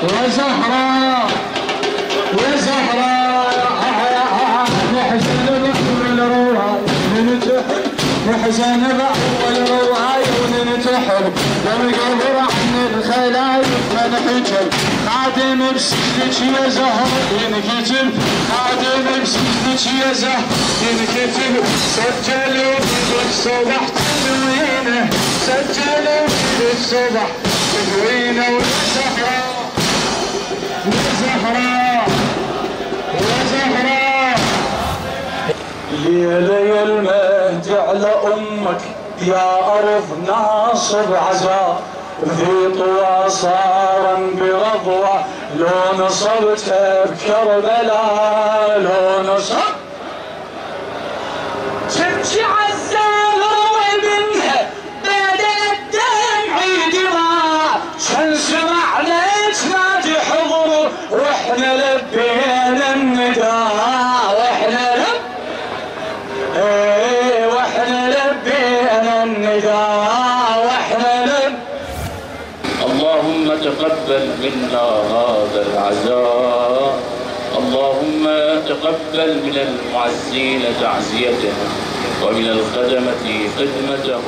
يا زهراء يا زهراء نحزن بأول رواي وننتحر نحزن بأول رواي وننتحر ونقبر عن الخلايق منحجر خادم بسجدك يا زهراء ينكتب خادم بسجدك يا زهراء ينكتب سجلوا بالصبح تدوينه سجلوا بالصبح تدوينه ويا زهراء يا زهراء يا زهراء ليلة المهد على أمك يا أرض ناصب عزاء في طوى صارا برضوة لو نصبتها بكربلاء لو نصب تبكي عزال روي منها بدل الدمع دماء كان سمع ليش ما تحضروا واحنا لبينا النداء واحنا لبينا النداء واحنا اللهم تقبل منا هذا العزاء اللهم تقبل من المعزين تعزيته ومن الخدمة خدمته